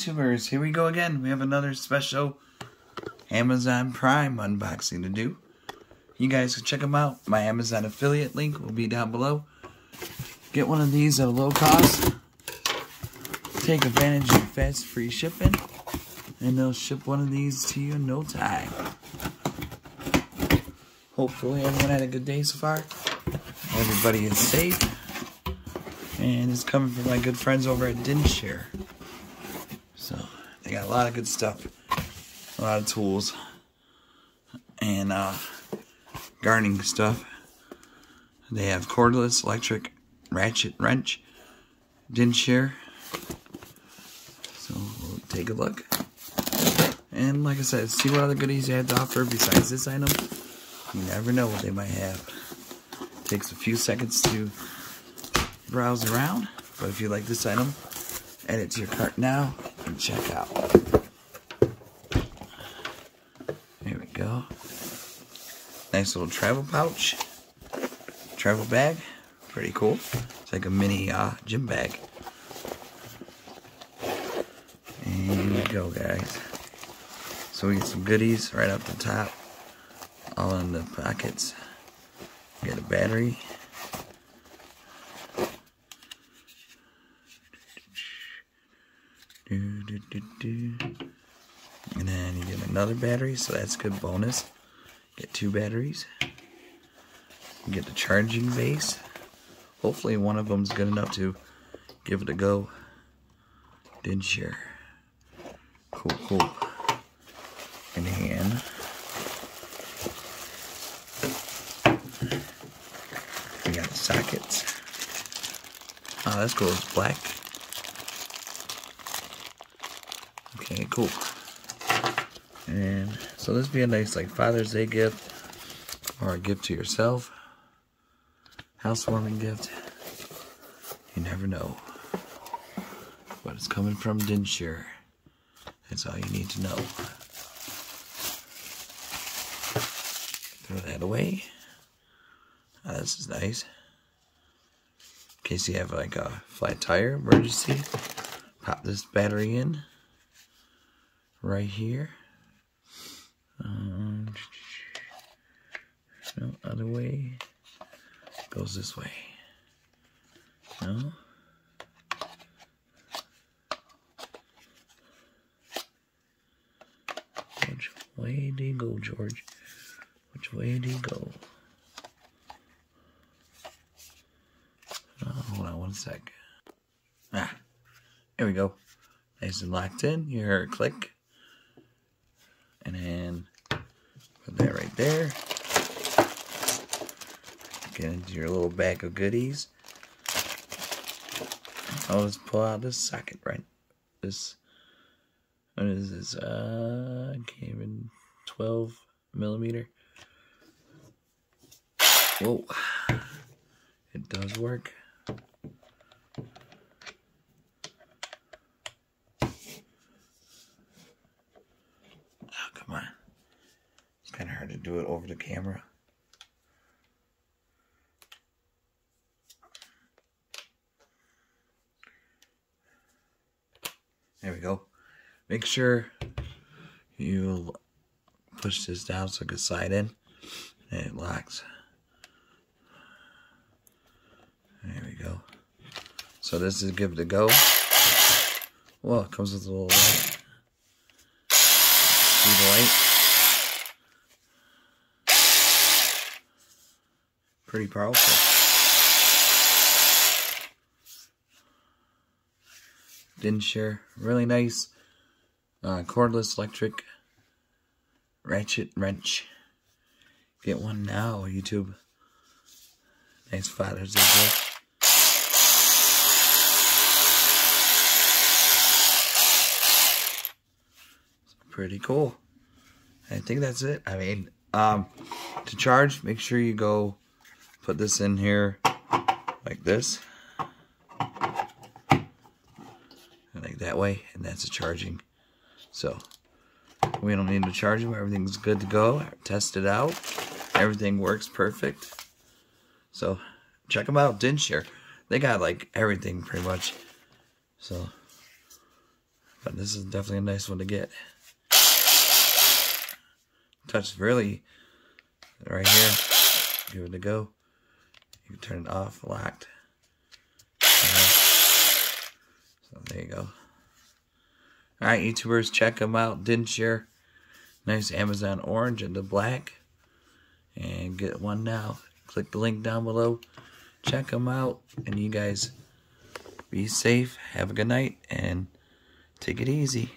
YouTubers, here we go again. We have another special Amazon Prime unboxing to do. You guys can check them out. My Amazon affiliate link will be down below. Get one of these at a low cost. Take advantage of fast free shipping. And they'll ship one of these to you in no time. Hopefully everyone had a good day so far. Everybody is safe. And it's coming from my good friends over at Dinshare. So, they got a lot of good stuff. A lot of tools. And, gardening stuff. They have cordless, electric, ratchet wrench, Dinshare. So, we'll take a look. And, like I said, see what other goodies they have to offer besides this item. You never know what they might have. Takes a few seconds to browse around, but if you like this item, add it to your cart now and check out. There we go. Nice little travel pouch, travel bag, pretty cool. It's like a mini gym bag. And here we go, guys. So we get some goodies right up the top, all in the pockets. Get a battery. And then you get another battery, so that's a good bonus. Get 2 batteries. You get the charging base. Hopefully one of them's good enough to give it a go. Dinshare. Cool, cool. In hand. We got the sockets. Oh, that's cool. It's black. Okay, cool. And so this would be a nice like Father's Day gift or a gift to yourself. Housewarming gift. You never know. But it's coming from Dinshare. That's all you need to know. Throw that away. Oh, this is nice. In case you have like a flat tire emergency, pop this battery in right here. No, other way. Goes this way. No. Which way do you go, George? Which way do you go? Oh, hold on one sec. Ah, there we go. Nice and locked in. You hear a click. And then put that right there. Get into your little bag of goodies. I'll just pull out this socket right. This, what is this? Came in 12mm. Whoa. It does work. Oh, come on. It's kind of hard to do it over the camera. There we go. Make sure you push this down so it can slide in. And it locks. There we go. So this is give it a go. Well, it comes with a little light. See the light? Pretty powerful. Dinshare, really nice cordless electric ratchet wrench. Get one now, YouTube. Nice Father's Day gift. Pretty cool. I think that's it. I mean, to charge, make sure you go put this in here like this. Like that way, and that's a charging. So we don't need to charge them. Everything's good to go. Test it out. Everything works perfect. So check them out, Dinshare. They got like everything pretty much. So But this is definitely a nice one to get. Touch really right here. Give it a go. You can turn it off, locked. So there you go. Alright, YouTubers, check them out. Dinshare. Nice Amazon orange and the black. And get one now. Click the link down below. Check them out. And you guys be safe. Have a good night. And take it easy.